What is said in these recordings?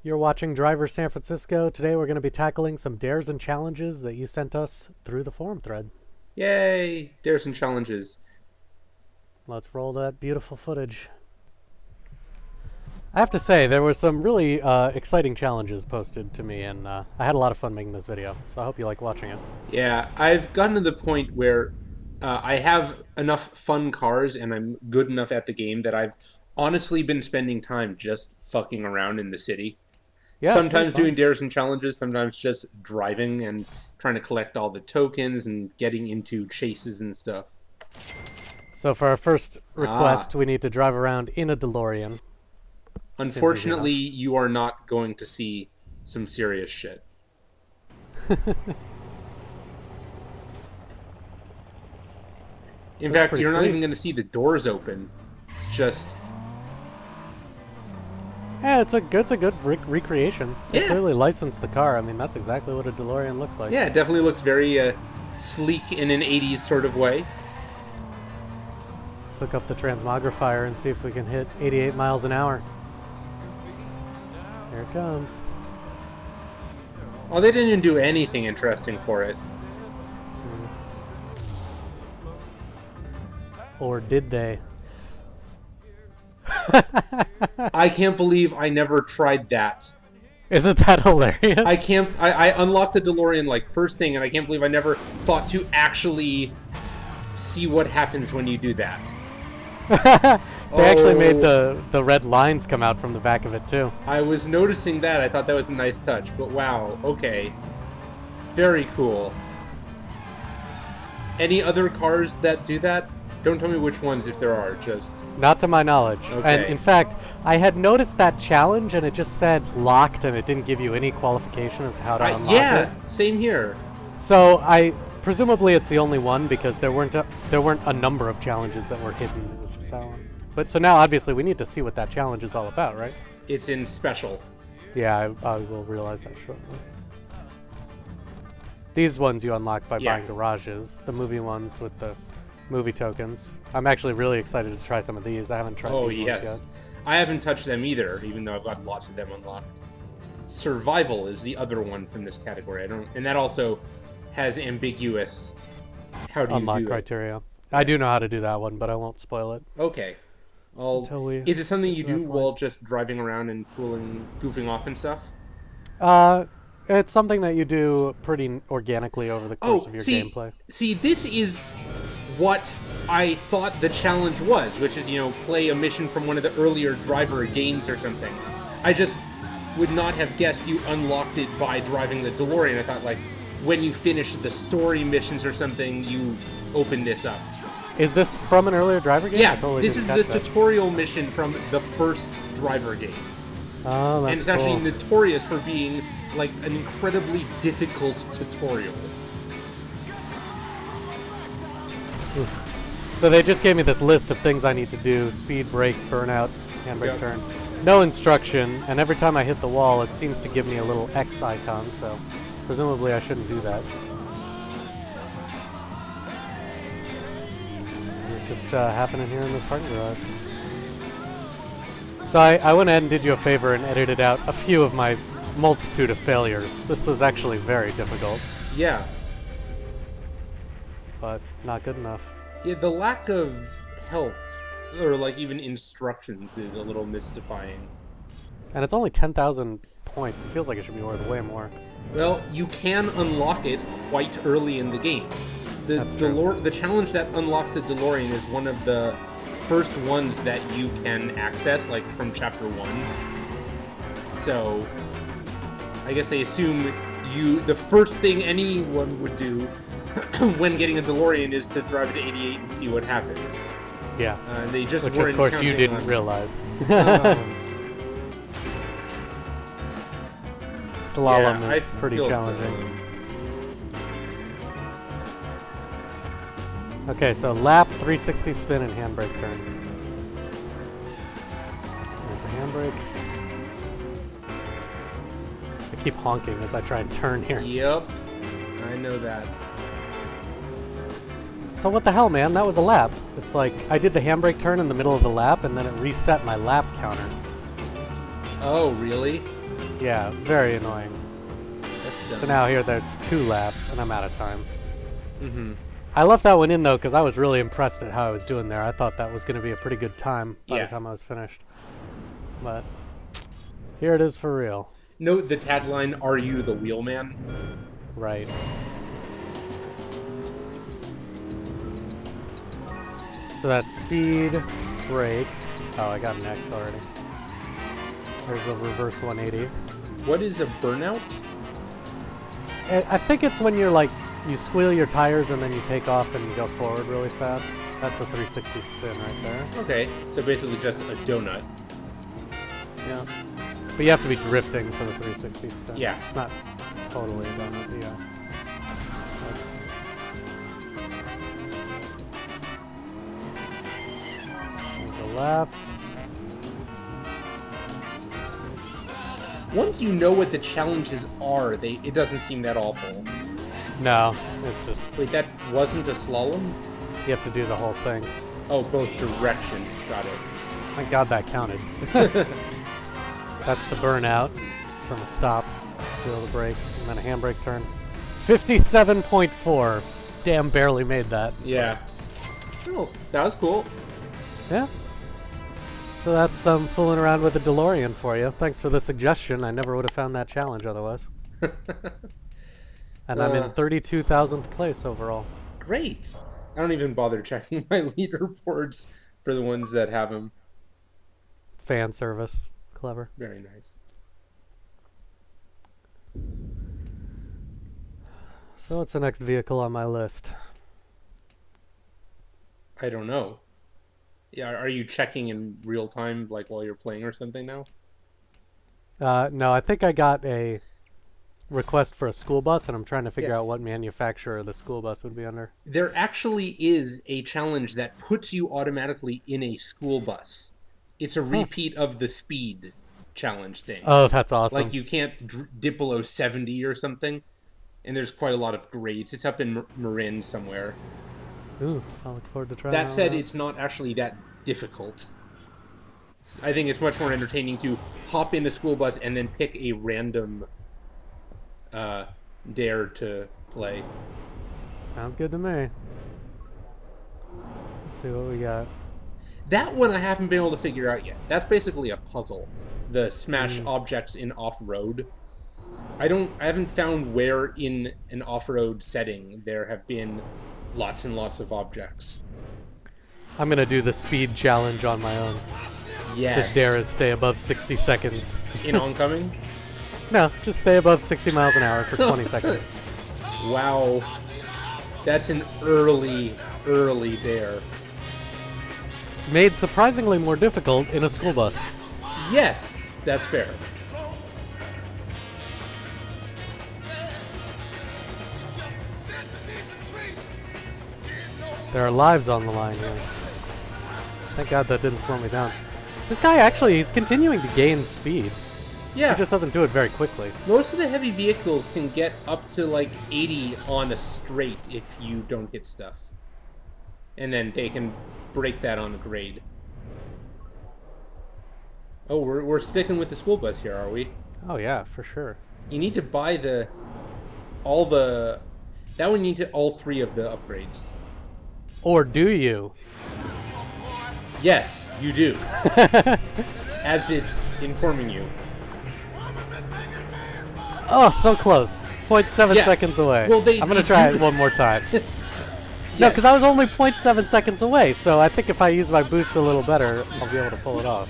You're watching Driver San Francisco. Today we're going to be tackling some dares and challenges that you sent us through the forum thread. Yay! Dares and challenges. Let's roll that beautiful footage. I have to say, there were some really exciting challenges posted to me, and I had a lot of fun making this video, so I hope you like watching it. Yeah, I've gotten to the point where I have enough fun cars and I'm good enough at the game that I've honestly been spending time just fucking around in the city. Yeah, it's pretty Sometimes fun. doing dares and challenges, sometimes just driving and trying to collect all the tokens and getting into chases and stuff. So for our first Ah, request, we need to drive around in a DeLorean. Seems easy unfortunately, enough. you are not going to see some serious shit. In This is fact, pretty you're not sweet. even going to see the doors open. It's just, Yeah, it's a good recreation. They yeah. clearly licensed the car. I mean, that's exactly what a DeLorean looks like. Yeah, it definitely looks very sleek in an 80s sort of way. Let's hook up the transmogrifier and see if we can hit 88 miles an hour. Here it comes. Oh, they didn't even do anything interesting for it. Or did they? I can't believe I never tried that. Isn't that hilarious? I can't. I unlocked the DeLorean like first thing, and I can't believe I never thought to actually see what happens when you do that. They actually made Oh, the red lines come out from the back of it too. I was noticing that. I thought that was a nice touch, but wow. Okay, very cool. Any other cars that do that? Don't tell me which ones if there are. Just Not to my knowledge. And okay. in fact, I had noticed that challenge and it just said locked and it didn't give you any qualification as to how to unlock it. Yeah, same here. So I presumably it's the only one because there weren't a number of challenges that were hidden. It was just that one. But so now obviously we need to see what that challenge is all about, right? It's in special. Yeah, I will realize that shortly. These ones you unlock by Yeah. buying garages. The movie ones with the movie tokens. I'm actually really excited to try some of these. I haven't tried Oh, these ones yes. yet. I haven't touched them either, even though I've got lots of them unlocked. Survival is the other one from this category. I don't, and that also has ambiguous. How do you Unlock do it? criteria. I do know how to do that one, but I won't spoil it Okay. until we. Is it something get you to that do point. while just driving around and goofing off and stuff? Uh, it's something that you do pretty organically over the course Oh, of your see, gameplay. this is what I thought the challenge was, which is, play a mission from one of the earlier driver games or something. I just would not have guessed you unlocked it by driving the DeLorean. I thought, like, when you finish the story missions or something, you open this up. Is this from an earlier driver game? I Yeah, totally this didn't is the catch that. tutorial mission from the first driver game. Oh, that's And it's cool. actually notorious for being, like, an incredibly difficult tutorial. So they just gave me this list of things I need to do: speed, brake, burnout, handbrake, Yep. turn. No instruction, and every time I hit the wall, it seems to give me a little X icon. So presumably I shouldn't do that. It's just happening here in this parking garage. So I went ahead and did you a favor and edited out a few of my multitude of failures. This was actually very difficult, Yeah. but not good enough. Yeah, the lack of help, or, like, even instructions is a little mystifying. And it's only 10,000 points. It feels like it should be worth way more. Well, you can unlock it quite early in the game. That's true. The challenge that unlocks the DeLorean is one of the first ones that you can access, like, from chapter 1. So, I guess they assume the first thing anyone would do when getting a DeLorean is to drive it to 88 and see what happens. Yeah. They just Which, weren't of course, you counting didn't on- realize. Um, Slalom yeah, I is pretty feel challenging. Okay, so lap, 360 spin, and handbrake turn. There's a handbrake. I keep honking as I try and turn here. Yep, I know that. So what the hell, man? That was a lap. It's like I did the handbrake turn in the middle of the lap, and then it reset my lap counter. Oh, really? Yeah, very annoying. That's dumb. So now here, there's 2 laps, and I'm out of time. Mm-hmm. I left that one in, though, because I was really impressed at how I was doing there. I thought that was going to be a pretty good time by Yeah. the time I was finished. But here it is for real. Note the tagline, "Are you the wheelman?" Right. So that's speed, brake. Oh, I got an X already. There's a reverse 180. What is a burnout? I think it's when you're like, you squeal your tires and then you take off and you go forward really fast. That's a 360 spin right there. Okay, so basically just a donut. Yeah. But you have to be drifting for the 360 spin. Yeah. It's not totally a donut, but yeah. There's a lap. Once you know what the challenges are, it doesn't seem that awful. No, it's just, Wait, that wasn't a slalom? you have to do the whole thing. Oh, both directions. Got it. Thank God that counted. That's the burnout from a stop. Squeal the brakes, and then a handbrake turn. 57.4. Damn, barely made that. Yeah. Oh, that was cool. Yeah. So that's some fooling around with the DeLorean for you. Thanks for the suggestion. I never would have found that challenge otherwise. And I'm in 32,000th place overall. Great. I don't even bother checking my leaderboards for the ones that have them. Fan service. Clever. Very nice. So what's the next vehicle on my list? I don't know. Yeah, are you checking in real time, like while you're playing or something now? No, I think I got a request for a school bus, and I'm trying to figure Yeah. out what manufacturer the school bus would be under. There actually is a challenge that puts you automatically in a school bus. It's a repeat of the speed challenge thing. Oh, that's awesome. Like you can't dip below 70 or something. And there's quite a lot of grades. It's up in Marin somewhere. Ooh, I look forward to trying That said, out. it's not actually that difficult. I think it's much more entertaining to hop in a school bus and then pick a random dare to play. Sounds good to me. Let's see what we got. That one I haven't been able to figure out yet. That's basically a puzzle. The smash objects in off-road. I haven't found where in an off-road setting there have been lots and lots of objects. I'm gonna do the speed challenge on my own. Yes. Just dare is stay above 60 seconds. In oncoming? No, just stay above 60 miles an hour for 20 seconds. Wow. That's an early dare. Made surprisingly more difficult in a school bus. Yes, that's fair. There are lives on the line here. Thank God that didn't slow me down. This guy actually, he's continuing to gain speed. Yeah. He just doesn't do it very quickly. Most of the heavy vehicles can get up to like 80 on a straight if you don't hit stuff. And then they can break that on a grade. Oh, we're sticking with the school bus here, are we? Oh yeah, for sure. You need to buy that one you need to all 3 of the upgrades. Or do you? Yes, you do. As it's informing you. Oh, so close. 0.7 Yeah. seconds away. Well, I'm going to try it one more time. No, because I was only 0.7 seconds away, so I think if I use my boost a little better, I'll be able to pull it off.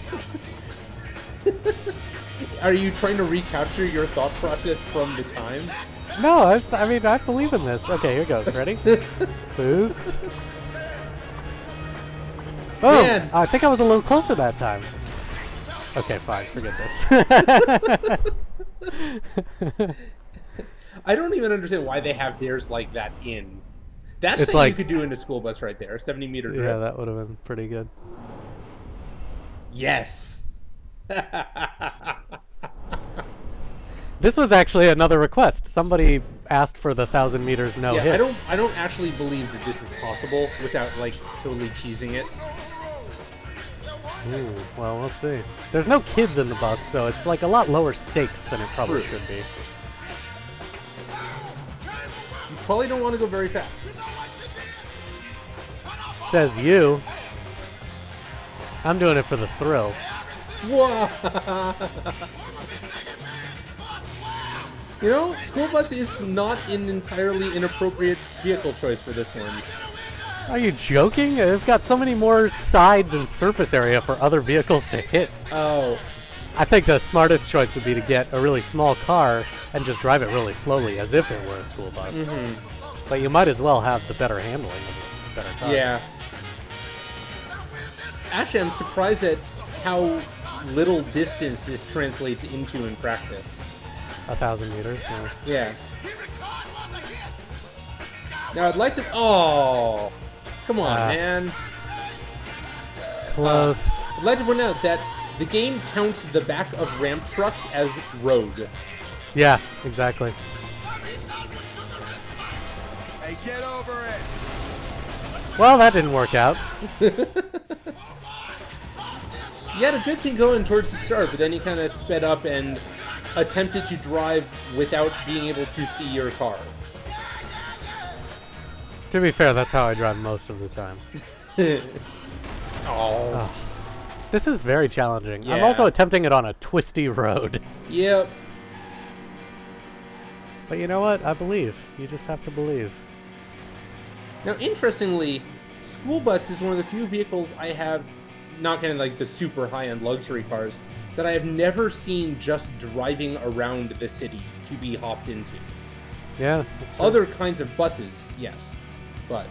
Are you trying to recapture your thought process from the time? No, I mean, I believe in this. Okay, here goes. Ready? Boost. Oh, Man. I think I was a little closer that time. Okay, fine. Forget this. I don't even understand why they have dares like that in. That's It's something like- you could do in a school bus right there. 70-meter drift. Yeah, that would have been pretty good. Yes. This was actually another request. Somebody asked for the 1,000 meters no Yeah, hits. I don't actually believe that this is possible without like totally cheesing it. Ooh, well, we'll see. There's no kids in the bus, so it's like a lot lower stakes than it probably True. should be. You probably don't want to go very fast. Says you. I'm doing it for the thrill. Whoa! You know, school bus is not an entirely inappropriate vehicle choice for this one. Are you joking? They've got so many more sides and surface area for other vehicles to hit. Oh, I think the smartest choice would be to get a really small car and just drive it really slowly as if it were a school bus. But you might as well have the better handling of a better car. yeah. Actually, I'm surprised at how little distance this translates into in practice. 1,000 meters. Yeah. Yeah. Now, I'd like to... Oh! Come on, man. Close. I'd like to point out that the game counts the back of ramp trucks as road. Yeah, exactly. Hey, get over it! Well, that didn't work out. You had a good thing going towards the start, but then you kind of sped up and attempted to drive without being able to see your car. To be fair, that's how I drive most of the time. Oh. This is very challenging. I'm Yeah. also attempting it on a twisty road. Yep. But you know what? I believe. You just have to believe. Now, interestingly, school bus is one of the few vehicles I have, not kind of like the super high-end luxury cars, that I have never seen just driving around the city to be hopped into. Yeah, that's true. Other kinds of buses, yes, but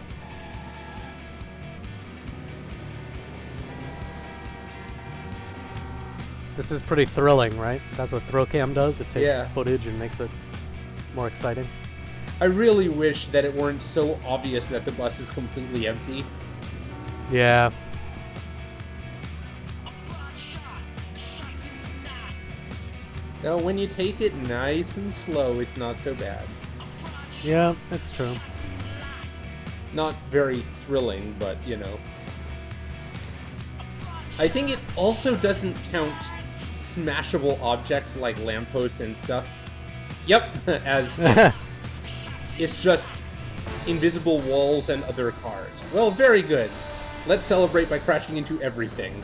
This is pretty thrilling, right? That's what ThrillCam does. It takes Yeah. footage and makes it more exciting. I really wish that it weren't so obvious that the bus is completely empty. Yeah. Now, when you take it nice and slow, it's not so bad. Yeah, it's true. Not very thrilling, but, you know. I think it also doesn't count smashable objects like lampposts and stuff. Yep, as hits. It's just invisible walls and other cars. Well, very good. Let's celebrate by crashing into everything.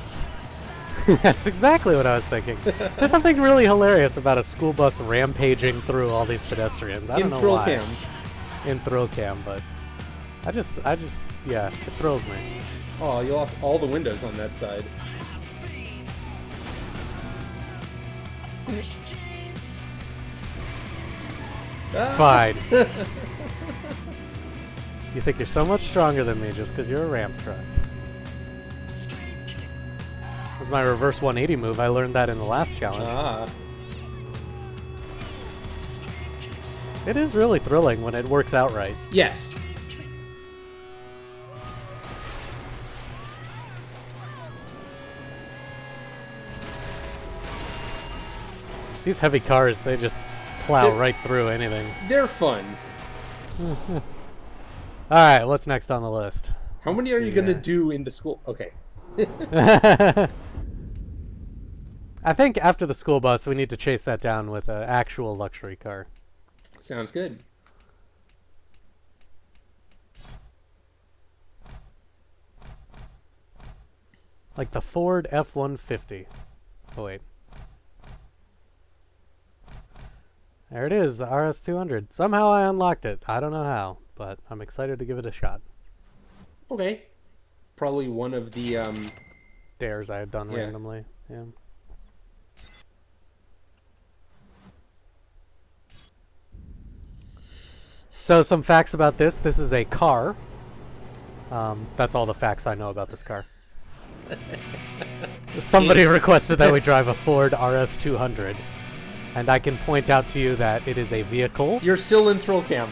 That's exactly what I was thinking. There's something really hilarious about a school bus rampaging through all these pedestrians. I In don't know why. ThrillCam. In ThrillCam, but I just, yeah, it thrills me. Oh, you lost all the windows on that side. Fine. You think you're so much stronger than me just because you're a ramp truck. That's my reverse 180 move. I learned that in the last challenge. Ah. It is really thrilling when it works out right. Yes. These heavy cars, they just plow They're- right through anything. They're fun. Alright, what's next on the list? How many are you see gonna here. do in the school? Okay. I think after the school bus, we need to chase that down with an actual luxury car. Sounds good. Like the Ford F-150. Oh, wait. There it is, the RS200. Somehow I unlocked it. I don't know how, but I'm excited to give it a shot. Okay. Probably one of the, Dares I had done Yeah. randomly. Yeah. So some facts about this. This is a car. That's all the facts I know about this car. Somebody requested that we drive a Ford RS200. And I can point out to you that it is a vehicle. You're still in ThrillCam.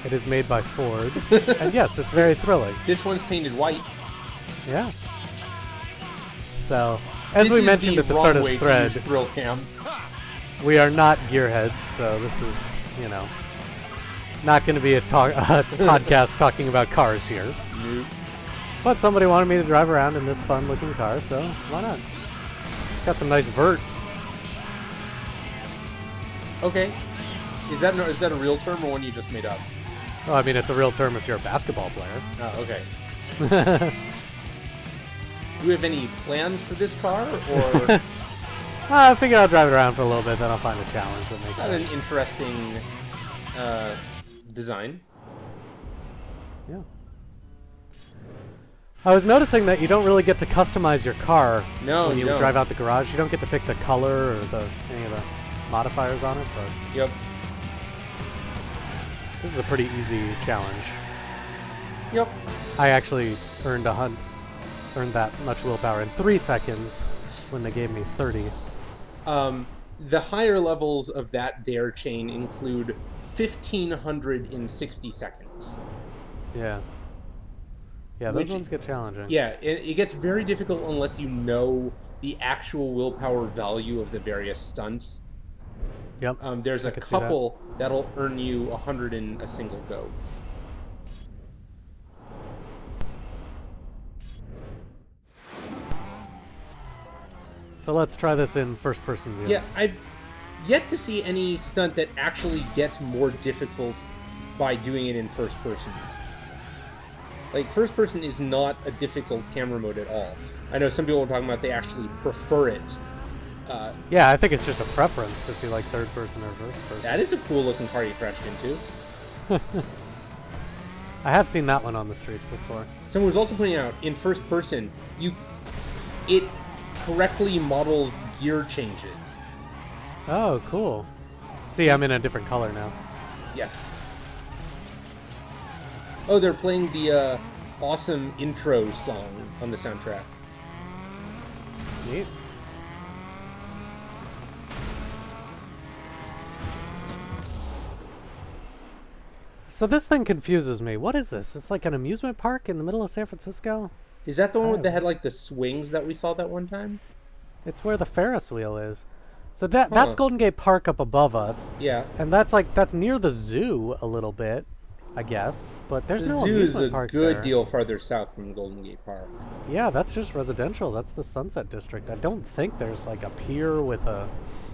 It is made by Ford. And yes, it's very thrilling. This one's painted white. Yeah. So, as This we is the mentioned at the wrong start of way the thread, to use ThrillCam. we are not gearheads, so this is, you know, not going to be a podcast talking about cars here. Nope. But somebody wanted me to drive around in this fun-looking car, so why not? It's got some nice vert. Okay. Is that a real term or one you just made up? Well, I mean, it's a real term if you're a basketball player. Oh, okay. Do we have any plans for this car, or I figure I'll drive it around for a little bit, then I'll find a challenge that makes not an sense. interesting design? Yeah. I was noticing that you don't really get to customize your car No, when you you don't. drive out the garage. You don't get to pick the color or any of the modifiers on it, but Yep. this is a pretty easy challenge. Yep. I actually earned that much willpower in 3 seconds when they gave me 30. The higher levels of that dare chain include 1,500 in 60 seconds. Yeah. Yeah, those Which- ones get challenging. Yeah, it gets very difficult unless you know the actual willpower value of the various stunts. Yep. There's a could see that. couple that'll earn you 100 in a single go. So let's try this in first-person view. Yeah, I've yet to see any stunt that actually gets more difficult by doing it in first person. Like, first person is not a difficult camera mode at all. I know some people are talking about they actually prefer it. Yeah, I think it's just a preference if you like third person or first person. That is a cool looking car you crashed into. I have seen that one on the streets before. Someone was also pointing out, in first person, it correctly models gear changes. Oh, cool. See, I'm in a different color now. Yes. Oh, they're playing the awesome intro song on the soundtrack. Neat. So this thing confuses me. What is this? It's like an amusement park in the middle of San Francisco? Is that the one that had like the swings that we saw that one time? It's where the Ferris wheel is. So that's Huh. Golden Gate Park up above us. Yeah. And that's near the zoo a little bit, I guess. But there's The no zoo is amusement a park good there. deal farther south from Golden Gate Park. Yeah, that's just residential. That's the Sunset District. I don't think there's like a pier with a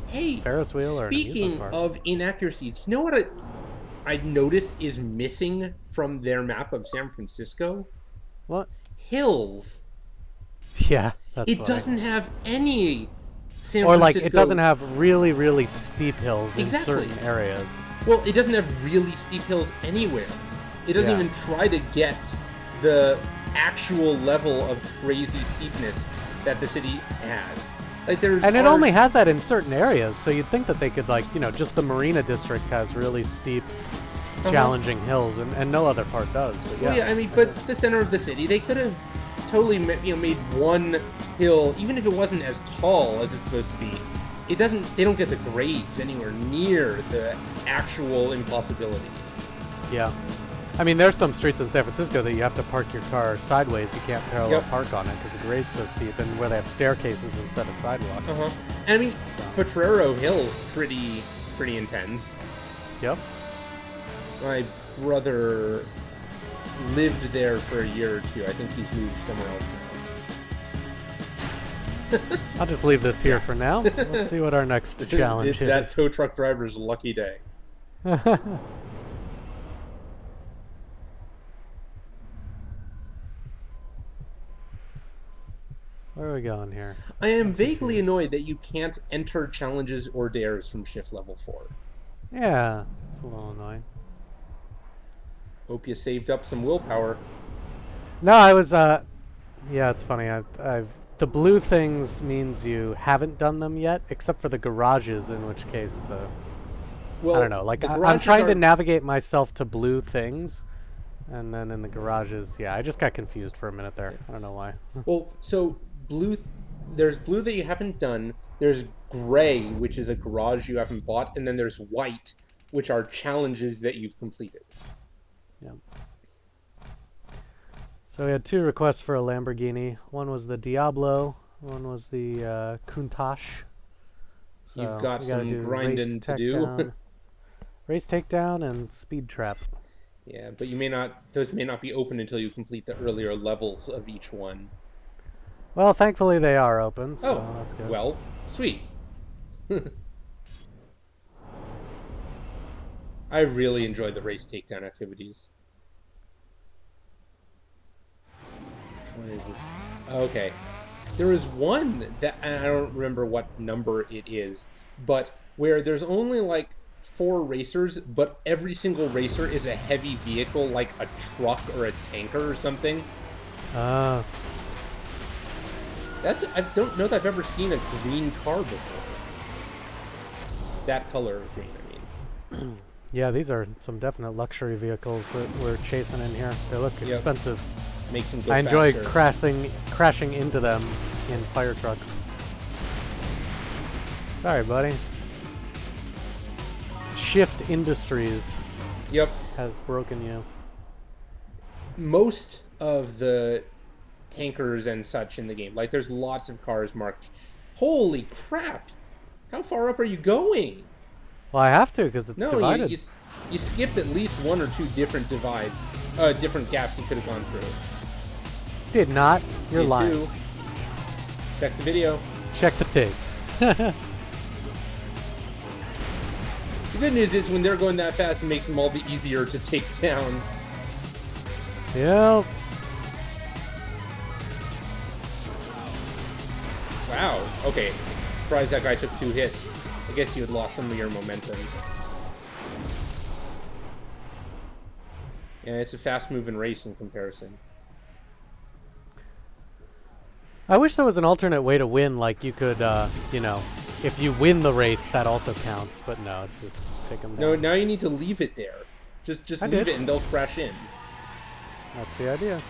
Hey, Ferris wheel or an speaking amusement park. of inaccuracies, you know what I noticed is missing from their map of San Francisco? What? Hills. Yeah, that's It funny. doesn't have any San Or like Francisco... it doesn't have really, really steep hills in Exactly. certain areas. Well, it doesn't have really steep hills anywhere. It doesn't Yeah. even try to get the actual level of crazy steepness that the city has. Like there's And it are- only has that in certain areas, so you'd think that they could just the Marina District has really steep, challenging hills, and no other part does. But yeah, Well, yeah, I mean, but the center of the city, they could have totally made one hill, even if it wasn't as tall as it's supposed to be. It doesn't. They don't get the grades anywhere near the actual impossibility. yeah. I mean, there's some streets in San Francisco that you have to park your car sideways. You can't parallel Yep. park on it because the grade's so steep, and where they have staircases instead of sidewalks. And I mean, Potrero Hill's pretty intense. Yep. My brother lived there for a year or two. I think he's moved somewhere else now. I'll just leave this here for now. Let's see what our next challenge It's is. that tow truck driver's lucky day. Where are we going here? I am vaguely annoyed that you can't enter challenges or dares from shift level 4. Yeah, it's a little annoying. Hope you saved up some willpower. No, I was. Yeah, it's funny. The blue things means you haven't done them yet, except for the garages, in which case Well, I don't know. Like the I'm garages trying to are- navigate myself to blue things, and then in the garages, yeah, I just got confused for a minute there. I don't know why. Well, so blue. There's blue that you haven't done. There's gray, which is a garage you haven't bought, and then there's white, which are challenges that you've completed. Yeah. So we had 2 requests for a Lamborghini. One was the Diablo. One was the Countach. You've So got we gotta some do grinding race to do. takedown, race takedown and speed trap. Yeah, but you may not. Those may not be open until you complete the earlier levels of each one. Well, thankfully they are open, so Oh, that's good. well, sweet. I really enjoyed the race takedown activities. Which one is this? Okay. There is one that, and I don't remember what number it is, but where there's only like 4 racers, but every single racer is a heavy vehicle like a truck or a tanker or something. Uh, I don't know that I've ever seen a green car before. That color of green, I mean. yeah, these are some definite luxury vehicles that we're chasing in here. They look Yep. expensive. Makes them go I enjoy faster. crashing into them in fire trucks. Sorry, buddy. Shift Industries Yep. has broken you. Most of the tankers and such in the game, like there's lots of cars marked. Holy crap! How far up are you going? Well, I have to because it's No, divided. you skipped at least 1 or 2 different divides, different gaps you could have gone through. Did not. You're Did lying. too. Check the video. Check the tape. The good news is when they're going that fast, it makes them all the easier to take down. Yep. Wow. Okay. Surprised that guy took 2 hits. I guess you had lost some of your momentum. Yeah, it's a fast-moving race in comparison. I wish there was an alternate way to win, like you could, you know, if you win the race, that also counts. But no, it's just take them down. No, now you need to leave it there. Just I leave did. it and they'll crash in. That's the idea.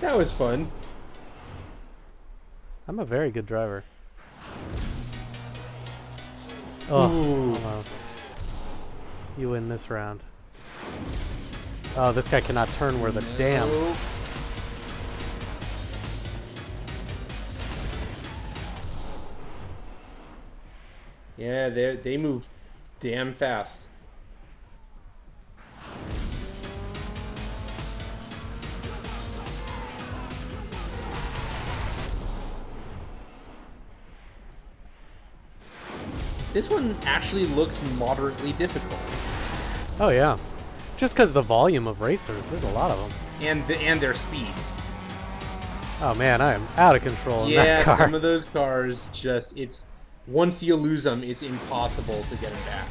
That was fun. I'm a very good driver. Oh, Ooh. almost. You win this round. Oh, this guy cannot turn worth a damn. Nope. Yeah, they move damn fast. This one actually looks moderately difficult, Oh yeah, just because the volume of racers, there's a lot of them. and their speed. Oh man, I am out of control in Yeah, that car. some of those cars it's once you lose them, it's impossible to get them back.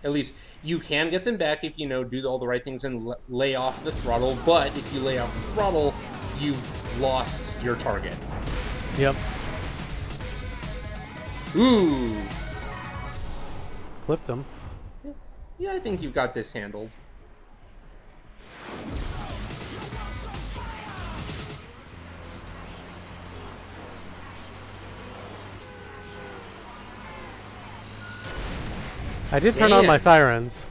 At least you can get them back if you do all the right things and lay off the throttle. But if you lay off the throttle, you've lost your target. Yep, Ooh, flipped him. yeah, I think you've got this handled. I did turn on my Damn. sirens.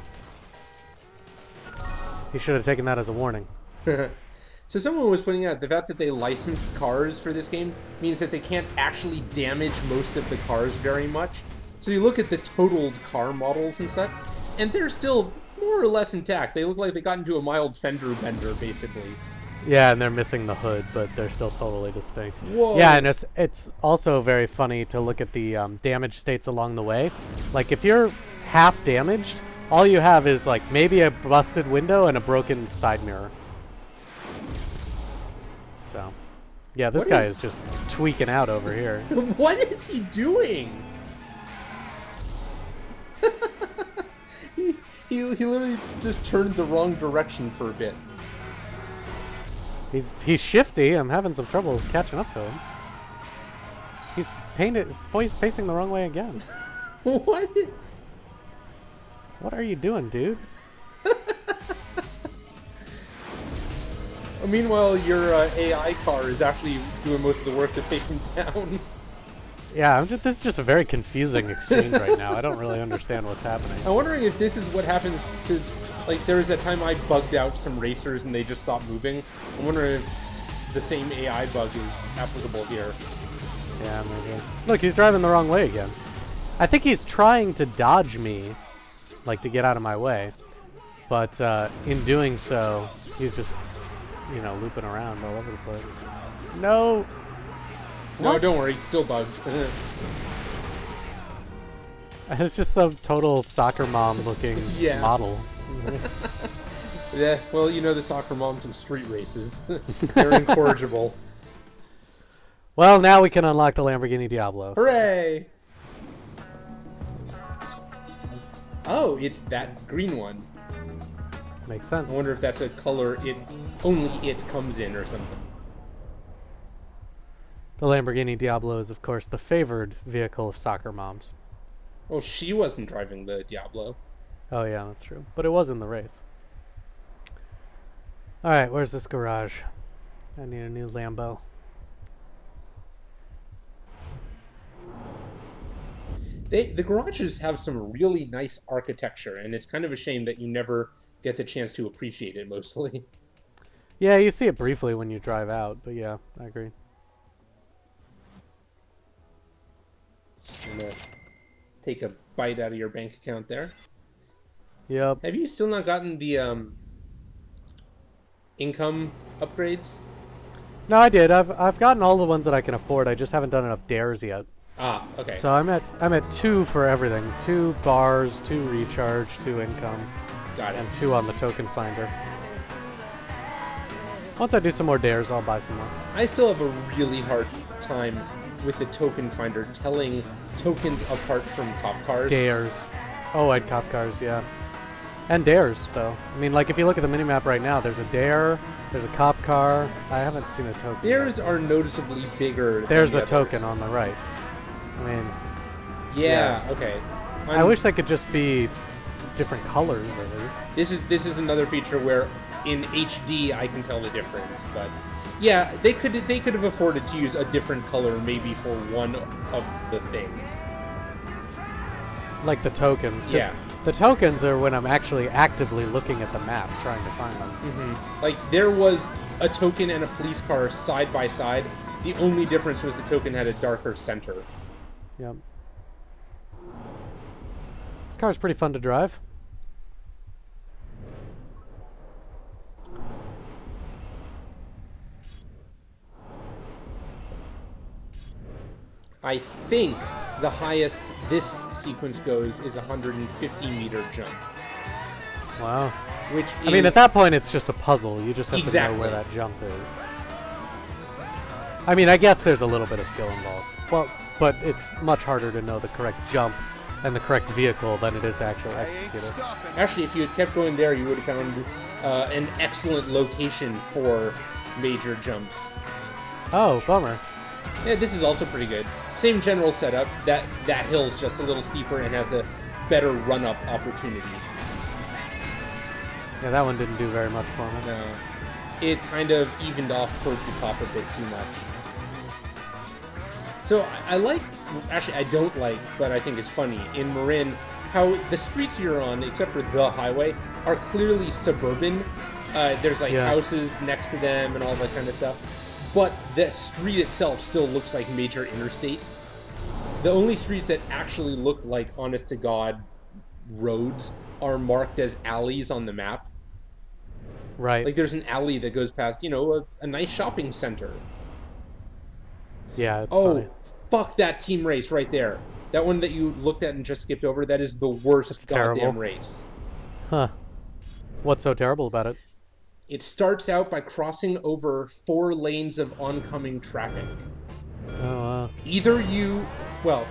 You should have taken that as a warning. So someone was pointing out the fact that they licensed cars for this game means that they can't actually damage most of the cars very much. So you look at the totaled car models and such, and they're still more or less intact. They look like they got into a mild fender bender, basically. Yeah, and they're missing the hood, but they're still totally distinct. Whoa. Yeah, and it's also very funny to look at the damage states along the way. Like, if you're half damaged, all you have is, like, maybe a busted window and a broken side mirror. So, yeah, this What guy is- is just tweaking out over here. What is he doing? he literally just turned the wrong direction for a bit. He's shifty. I'm having some trouble catching up to him. He's facing the wrong way again. What? What are you doing, dude? Meanwhile, your AI car is actually doing most of the work to take him down. Yeah, this is just a very confusing exchange right now. I don't really understand what's happening. I'm wondering if this is what happens to, like, there was a time I bugged out some racers and they just stopped moving. I'm wondering if the same AI bug is applicable here. Yeah, maybe. Look, he's driving the wrong way again. I think he's trying to dodge me, like to get out of my way. But in doing so, he's just, you know, looping around all over the place. No! No, What? don't worry, it's still bugged. It's just a total soccer mom looking Yeah. model. Yeah, well, you know the soccer moms from street races. They're incorrigible. Well, now we can unlock the Lamborghini Diablo. Hooray! Oh, it's that green one. Makes sense. I wonder if that's a color only it comes in or something. The Lamborghini Diablo is, of course, the favored vehicle of soccer moms. Well, she wasn't driving the Diablo. Oh, yeah, that's true. But it was in the race. Alright, where's this garage? I need a new Lambo. The garages have some really nice architecture, and it's kind of a shame that you never get the chance to appreciate it mostly. Yeah, you see it briefly when you drive out, but yeah, I agree. I'm gonna take a bite out of your bank account there. Yep. Have you still not gotten the income upgrades? No, I did. I've gotten all the ones that I can afford. I just haven't done enough dares yet. Ah, okay. So I'm at 2 for everything. 2 bars, 2 recharge, 2 income, Got it. and 2 on the token finder. Once I do some more dares, I'll buy some more. I still have a really hard time with the token finder telling tokens apart from cop cars. Dares. Oh, I'd cop cars, yeah. And dares, though. I mean, like, if you look at the minimap right now, there's a dare, there's a cop car. I haven't seen a token. Dares are noticeably bigger than There's the a others. token on the right. I mean, Yeah, okay. I wish they could just be different colors, at least. This is another feature where in HD I can tell the difference, but yeah, they could have afforded to use a different color maybe for one of the things. Like the tokens. 'Cause Yeah. the tokens are when I'm actually actively looking at the map, trying to find them. Like there was a token and a police car side by side. The only difference was the token had a darker center. Yep. This car's pretty fun to drive. I think the highest this sequence goes is a 150-meter jump, Wow. which is, I mean, at that point, it's just a puzzle. You just have to Exactly. know where that jump is. I mean, I guess there's a little bit of skill involved. Well, but it's much harder to know the correct jump and the correct vehicle than it is to actually I ain't execute it. stuffing. Actually, if you had kept going there, you would have found an excellent location for major jumps. Oh, bummer. Yeah, this is also pretty good. Same general setup. That hill's just a little steeper and has a better run-up opportunity. Yeah, that one didn't do very much for me. No, it kind of evened off towards the top a bit too much. So I like, actually I don't like, but I think it's funny, in Marin, how the streets you're on, except for the highway, are clearly suburban. There's like Yeah. houses next to them and all that kind of stuff. But the street itself still looks like major interstates. The only streets that actually look like honest-to-God roads are marked as alleys on the map. Right. Like there's an alley that goes past, you know, a nice shopping center. Yeah, it's Oh, funny. fuck that team race right there. That one that you looked at and just skipped over, that is the worst That's goddamn terrible. race. Huh. What's so terrible about it? It starts out by crossing over 4 lanes of oncoming traffic. Oh, Either you, well,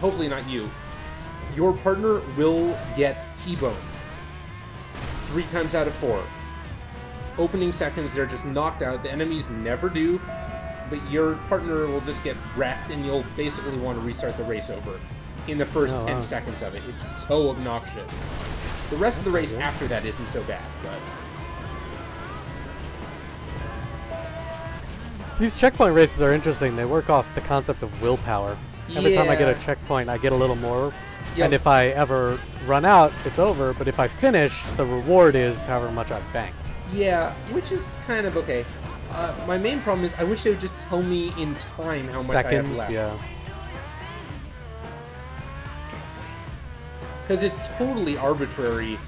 hopefully not you, your partner will get T-boned 3 times out of 4. Opening seconds, they're just knocked out. The enemies never do, but your partner will just get wrecked, and you'll basically want to restart the race over in the first Oh, 10 wow. seconds of it. It's so obnoxious. The rest of the race after that isn't so bad, but These checkpoint races are interesting. They work off the concept of willpower. Every time I get Yeah. a checkpoint, I get a little more. Yep. And if I ever run out, it's over. But if I finish, the reward is however much I've banked. yeah, which is kind of okay. My main problem is I wish they would just tell me in time how much I have Seconds, left. yeah. Because it's totally arbitrary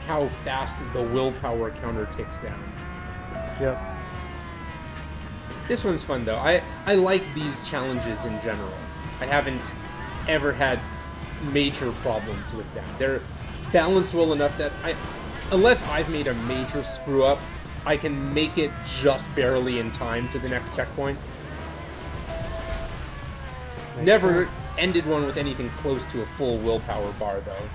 how fast the willpower counter ticks down. Yep. This one's fun, though. I like these challenges in general. I haven't ever had major problems with them. They're balanced well enough that unless I've made a major screw-up, I can make it just barely in time to the next checkpoint. Makes Never sense. ended one with anything close to a full willpower bar, though.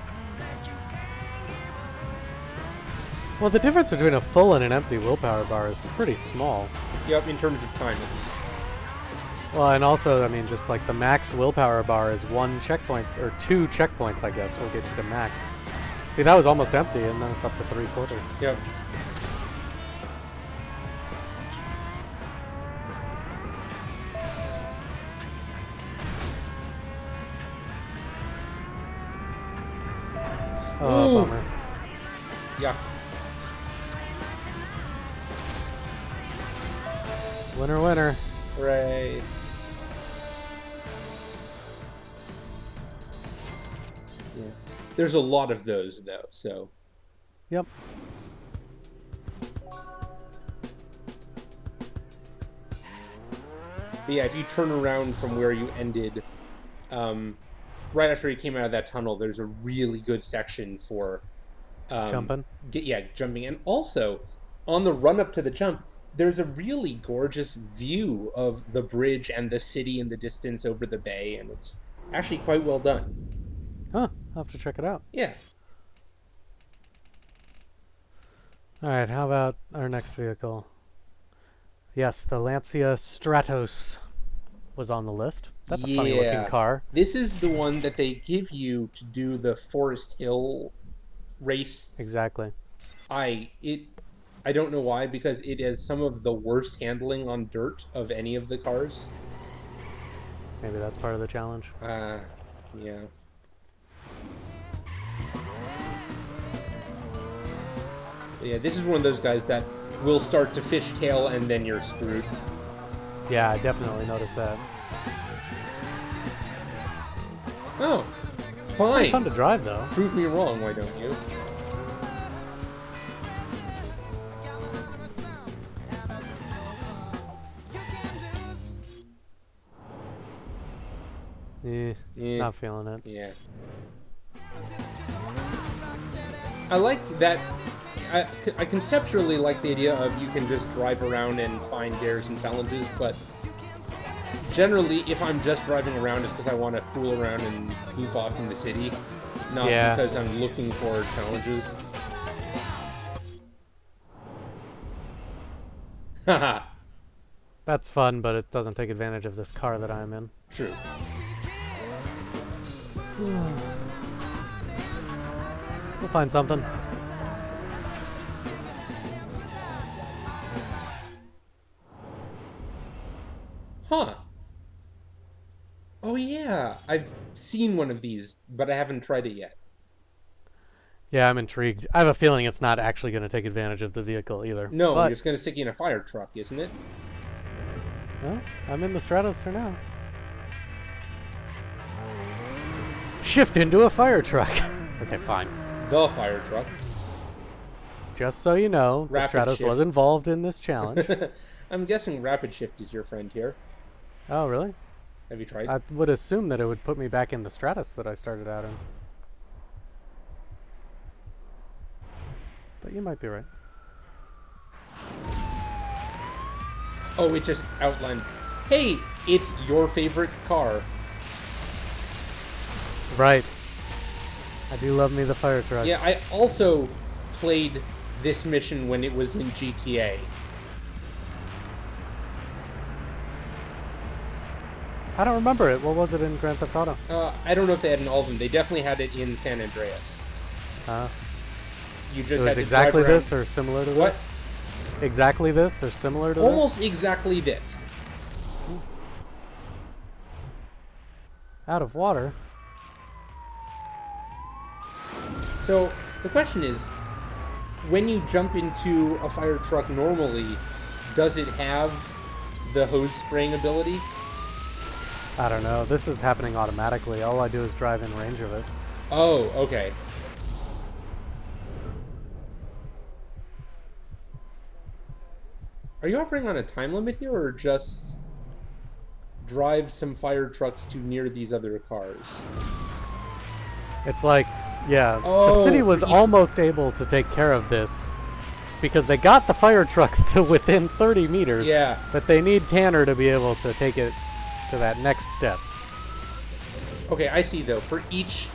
Well, the difference between a full and an empty willpower bar is pretty small. Yep, in terms of time, at least. Well, and also, I mean, just like the max willpower bar is 1 checkpoint, or 2 checkpoints, I guess, will get you to max. See, that was almost empty, and then it's up to 3/4. Yep. Oh, Ooh. bummer. Yuck. Winner, winner. Hooray. Yeah. There's a lot of those, though, so... Yep. But yeah, if you turn around from where you ended, right after you came out of that tunnel, there's a really good section for... Jumping. Jumping. And also, on the run-up to the jump, there's a really gorgeous view of the bridge and the city in the distance over the bay, and it's actually quite well done. Huh. I'll have to check it out. Yeah. Alright, how about our next vehicle? Yes, the Lancia Stratos was on the list. That's a funny looking car. This is the one that they give you to do the Forest Hill race. Exactly. I don't know why, because it has some of the worst handling on dirt of any of the cars. Maybe that's part of the challenge. Yeah. But yeah, this is one of those guys that will start to fishtail and then you're screwed. Yeah, I definitely noticed that. Oh, Pretty fine. fun to drive, though. Prove me wrong, why don't you? Yeah. Not feeling it. Yeah. I like that. I conceptually like the idea of you can just drive around and find dares and challenges, but generally, if I'm just driving around, it's because I want to fool around and goof off in the city, not Yeah. because I'm looking for challenges. Haha. That's fun, but it doesn't take advantage of this car that I'm in. True. We'll find something. Huh. Oh yeah, I've seen one of these, but I haven't tried it yet. Yeah, I'm intrigued. I have a feeling it's not actually going to take advantage of the vehicle either. No, but, it's going to stick you in a fire truck, isn't it? well, I'm in the Stratos for now. Shift into a fire truck. Okay, fine. The fire truck. Just so you know, the Rapid Stratos shift. was involved in this challenge. I'm guessing Rapid Shift is your friend here. Oh, really? Have you tried? I would assume that it would put me back in the Stratos that I started out in. But you might be right. Oh, it just outlined. Hey, it's your favorite car. Right. I do love me the fire truck. Yeah, I also played this mission when it was in GTA. I don't remember it. What was it in Grand Theft Auto? I don't know if they had it in all of them. They definitely had it in San Andreas. You It just was had to exactly drive around. this or similar to What? this? Exactly this or similar to Almost exactly this. this? Out of water? So the question is, when you jump into a fire truck normally, does it have the hose spraying ability? I don't know. This is happening automatically. All I do is drive in range of it. Oh, okay. Are you operating on a time limit here, or just drive some fire trucks to near these other cars? It's like, yeah, Oh, the city for was each- almost able to take care of this because they got the fire trucks to within 30 meters. Yeah. But they need Tanner to be able to take it to that next step. Okay, I see, though. For each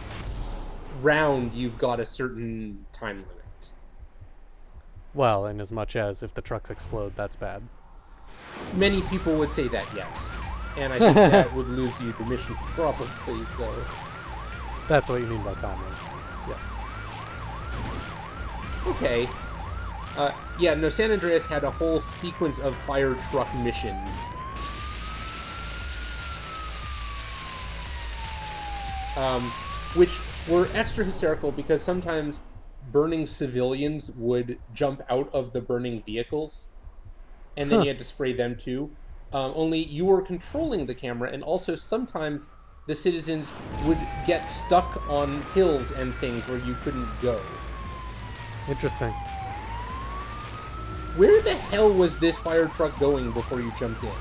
round, you've got a certain time limit. Well, in as much as if the trucks explode, that's bad. Many people would say that, yes. And I think that would lose you the mission probably, so... That's what you mean by timing. Yes. Okay. Yeah, no, San Andreas had a whole sequence of fire truck missions. Which were extra hysterical because sometimes burning civilians would jump out of the burning vehicles, and then you had to spray them too. Only you were controlling the camera, and also sometimes the citizens would get stuck on hills and things where you couldn't go. Interesting. Where the hell was this fire truck going before you jumped in?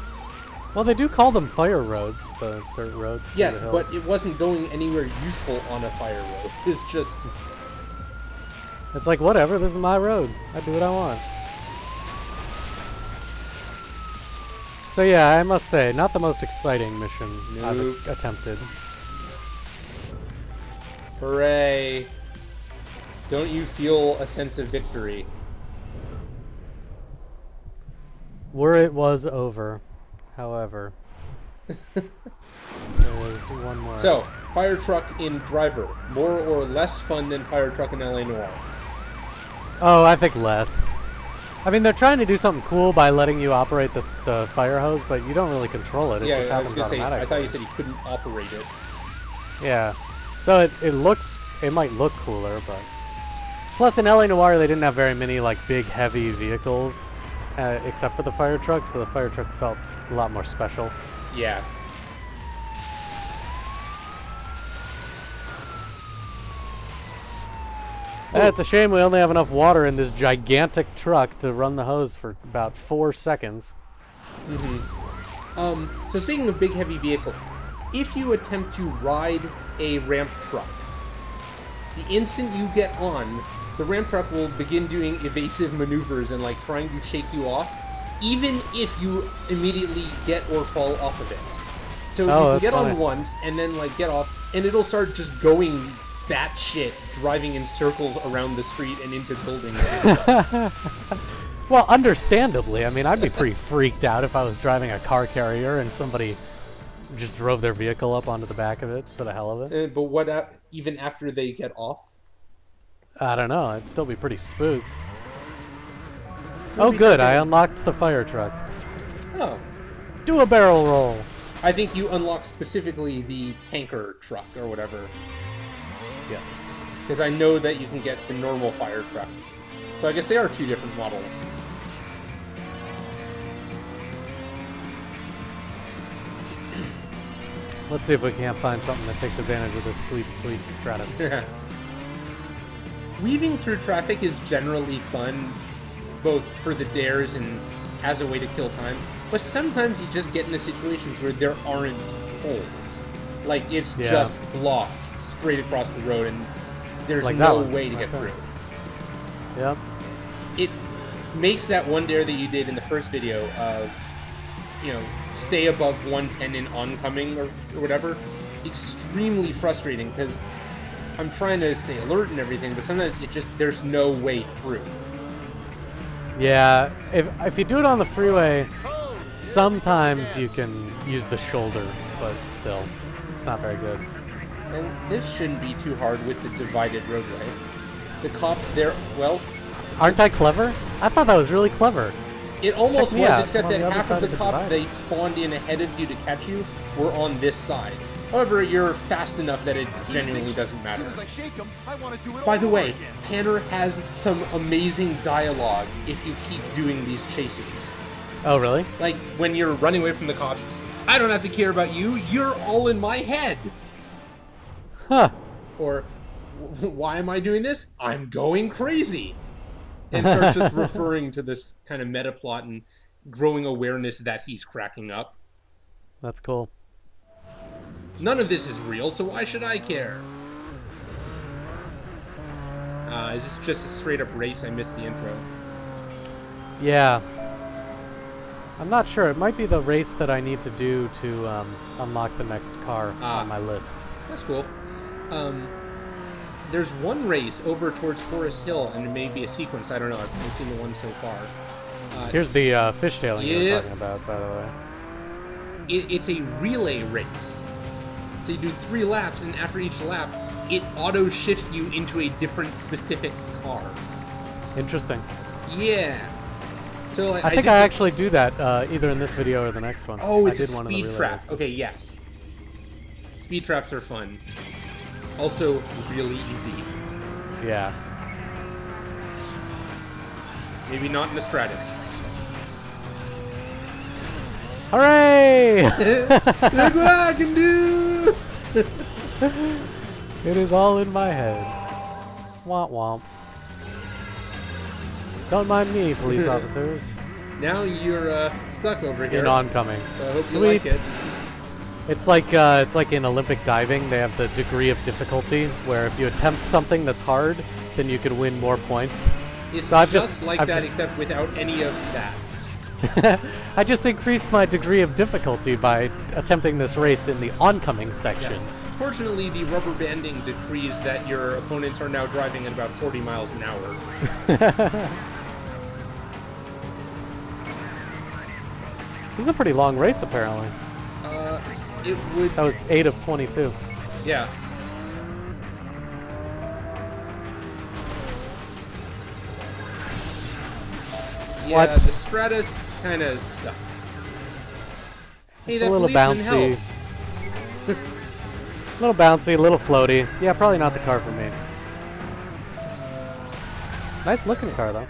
Well, they do call them fire roads, the dirt roads. through Yes, the but hills. it wasn't going anywhere useful on a fire road. It's just... It's like, whatever, this is my road. I do what I want. So yeah, I must say, not the most exciting mission Nope. I've attempted. Hooray. Don't you feel a sense of victory? Were it was over, however. There is one more. So, fire truck in Driver. More or less fun than fire truck in LA Noire? Oh, I think less. I mean, they're trying to do something cool by letting you operate the fire hose, but you don't really control it. It just Yeah, I was happens gonna say, I automatically. thought you said you couldn't operate it. Yeah. So it might look cooler, but... Plus, in LA Noire, they didn't have very many, like, big, heavy vehicles, except for the fire truck, so the fire truck felt a lot more special. Yeah. Yeah, it's a shame we only have enough water in this gigantic truck to run the hose for about 4 seconds. So speaking of big heavy vehicles, if you attempt to ride a ramp truck, the instant you get on, the ramp truck will begin doing evasive maneuvers and like trying to shake you off, even if you immediately get or fall off of it. So you can that's get funny. on once and then like get off, and it'll start just going batshit, driving in circles around the street and into buildings and stuff. Well, understandably. I mean, I'd be pretty freaked out if I was driving a car carrier and somebody just drove their vehicle up onto the back of it for the hell of it. But what even after they get off? I don't know. I'd still be pretty spooked. Well, Oh, we good. did I it. unlocked the fire truck. Oh. Do a barrel roll. I think you unlock specifically the tanker truck or whatever, Yes. because I know that you can get the normal fire truck. So I guess they are two different models. Let's see if we can't find something that takes advantage of this sweet, sweet Stratus. Weaving through traffic is generally fun, both for the dares and as a way to kill time, but sometimes you just get into situations where there aren't holes. Like, it's Yeah. just blocked straight across the road and there's Like that no one, way to I get think. through. Yep. It makes that one dare that you did in the first video of, stay above 110 in oncoming or whatever, extremely frustrating because I'm trying to stay alert and everything, but sometimes there's no way through. Yeah. If you do it on the freeway, sometimes you can use the shoulder, but still, it's not very good. And this shouldn't be too hard with the divided roadway. The cops there, well, Aren't I clever? I thought that was really clever. it almost Check me was, out. except I'm on that the other half side of of the the cops divide. they spawned in ahead of you to catch you were on this side. However, you're fast enough that it genuinely doesn't As matter. soon as I shake him, I want to do it By all the over way, again. Tanner has some amazing dialogue if you keep doing these chases. Oh, really? Like, when you're running away from the cops, I don't have to care about you, you're all in my head. Huh. Or, Why am I doing this? I'm going crazy. And starts just referring to this kind of meta plot and growing awareness that he's cracking up. That's cool. None of this is real, so why should I care? Is this just a straight up race? I missed the intro. Yeah. I'm not sure. It might be the race that I need to do to unlock the next car on my list. That's cool. There's one race over towards Forest Hill, and it may be a sequence. I don't know. I've only seen the one so far. Here's the fishtailing you were Yep. talking about, by the way. It's a relay race. So you do 3 laps, and after each lap, it auto shifts you into a different specific car. Interesting. Yeah. So I think I actually do that either in this video or the next one. Oh, it's I a did one of the speed relay trap. races. Okay, yes. Speed traps are fun. Also, really easy. Yeah. Maybe not in the Stratus. Hooray! Look what I can do! It is all in my head. Womp womp. Don't mind me, police officers. Now you're stuck over here. In oncoming. So I hope Sweet. you like it. It's like in Olympic diving, they have the degree of difficulty where if you attempt something that's hard, then you could win more points. It's So I've just like I've that, just- except without any of that. I just increased my degree of difficulty by attempting this race in the oncoming section. Yes. Fortunately, the rubber banding decrees that your opponents are now driving at about 40 miles an hour. This is a pretty long race, apparently. It would... That was 8 of 22. Yeah. Yeah, What? the Stratus kind of sucks. Hey, It's that a little policeman bouncy. helped. A little bouncy, a little floaty. Yeah, probably not the car for me. Nice looking car, though.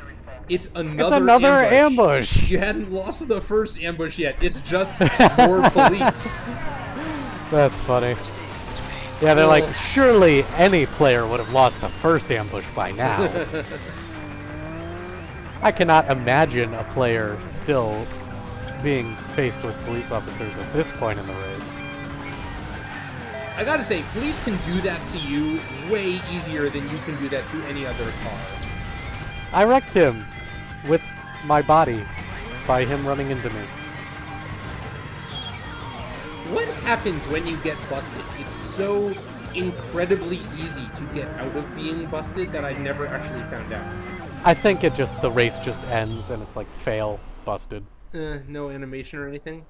It's It's another ambush. You hadn't lost the first ambush yet. It's just more police. That's funny. Yeah, they're like, surely any player would have lost the first ambush by now. I cannot imagine a player still being faced with police officers at this point in the race. I gotta say, police can do that to you way easier than you can do that to any other car. I wrecked him with my body by him running into me. What happens when you get busted? It's so incredibly easy to get out of being busted that I've never actually found out. I think the race just ends and it's like fail, busted. No animation or anything?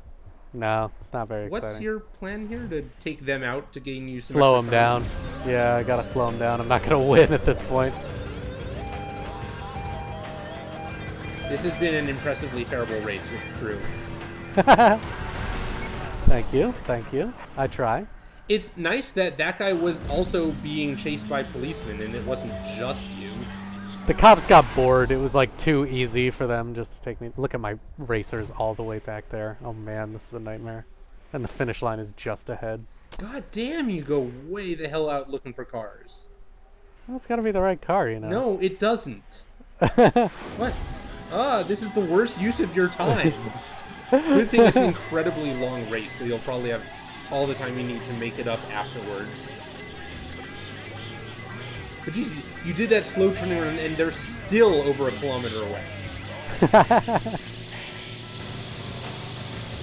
No, it's not very What's exciting. your plan here? To take them out to gain you some Slow extra him time? down. Yeah, I gotta slow him down. I'm not gonna win at this point. This has been an impressively terrible race, it's true. Thank you, thank you. I try. It's nice that that guy was also being chased by policemen and it wasn't just you. The cops got bored. It was like too easy for them just to take me. Look at my racers all the way back there. Oh man, this is a nightmare. And the finish line is just ahead. God damn, you go way the hell out looking for cars. Well, it's gotta be the right car, you know. No, it doesn't. What? This is the worst use of your time. Good thing it's an incredibly long race, so you'll probably have all the time you need to make it up afterwards. But geez, you did that slow turning around and they're still over a kilometer away.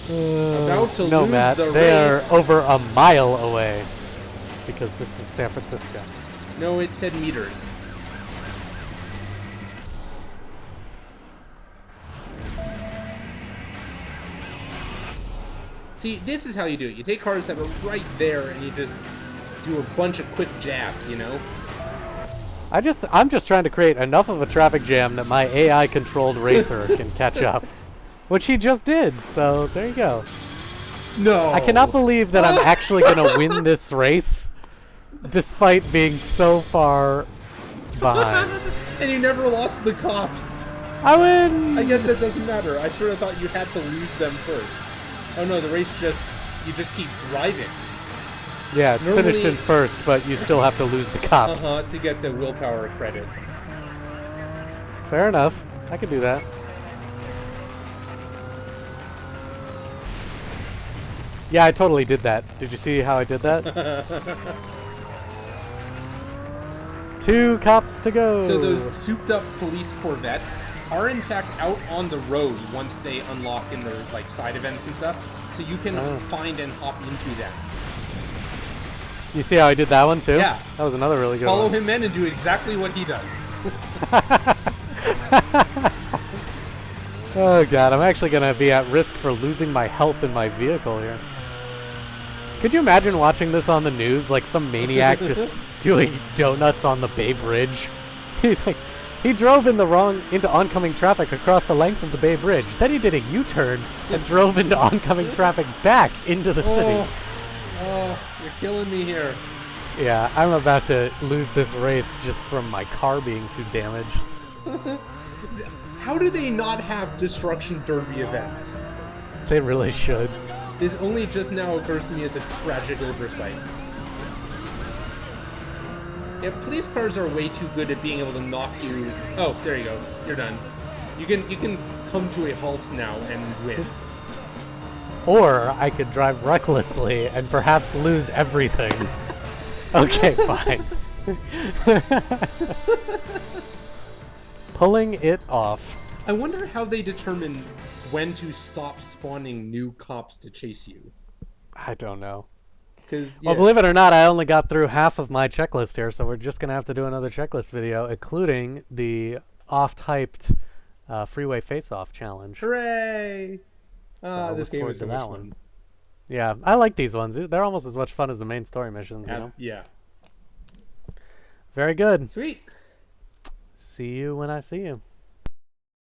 About to No, lose Matt, the they're race. over a mile away. Because this is San Francisco. No, it said meters. See, this is how you do it. You take cars that are right there and you just do a bunch of quick jabs, you know? I'm just trying to create enough of a traffic jam that my AI controlled racer can catch up. Which he just did, so there you go. No! I cannot believe that I'm actually gonna win this race despite being so far behind. And you never lost the cops. I win! I guess that doesn't matter. I sure thought you had to lose them first. Oh no, the race you just keep driving. Yeah, it's finished Normally- in first, but you still have to lose the cops. To get the willpower credit. Fair enough. I could do that. Yeah, I totally did that. Did you see how I did that? 2 cops to go. So those souped-up police Corvettes are in fact out on the road once they unlock in the like side events and stuff. So you can find and hop into them. You see how I did that one too? Yeah. That was another really good Follow one. him in and do exactly what he does. Oh god, I'm actually gonna be at risk for losing my health in my vehicle here. Could you imagine watching this on the news, like some maniac just doing donuts on the Bay Bridge? He drove into oncoming traffic across the length of the Bay Bridge. Then he did a U-turn and drove into oncoming traffic back into the city. Oh, you're killing me here. Yeah, I'm about to lose this race just from my car being too damaged. How do they not have destruction derby events? They really should. This only just now occurs to me as a tragic oversight. Yeah, police cars are way too good at being able to knock you. Oh, there you go. You're done. You can come to a halt now and win. Or I could drive recklessly and perhaps lose everything. Okay, fine. Pulling it off. I wonder how they determine when to stop spawning new cops to chase you. I don't know. Because Well, believe it or not, I only got through half of my checklist here, so we're just going to have to do another checklist video, including the oft-hyped Freeway Face-Off challenge. hooray! So This look game forward is so to much that fun. one. Yeah, I like these ones. They're almost as much fun as the main story missions, you know? Yeah. Very good. Sweet. See you when I see you.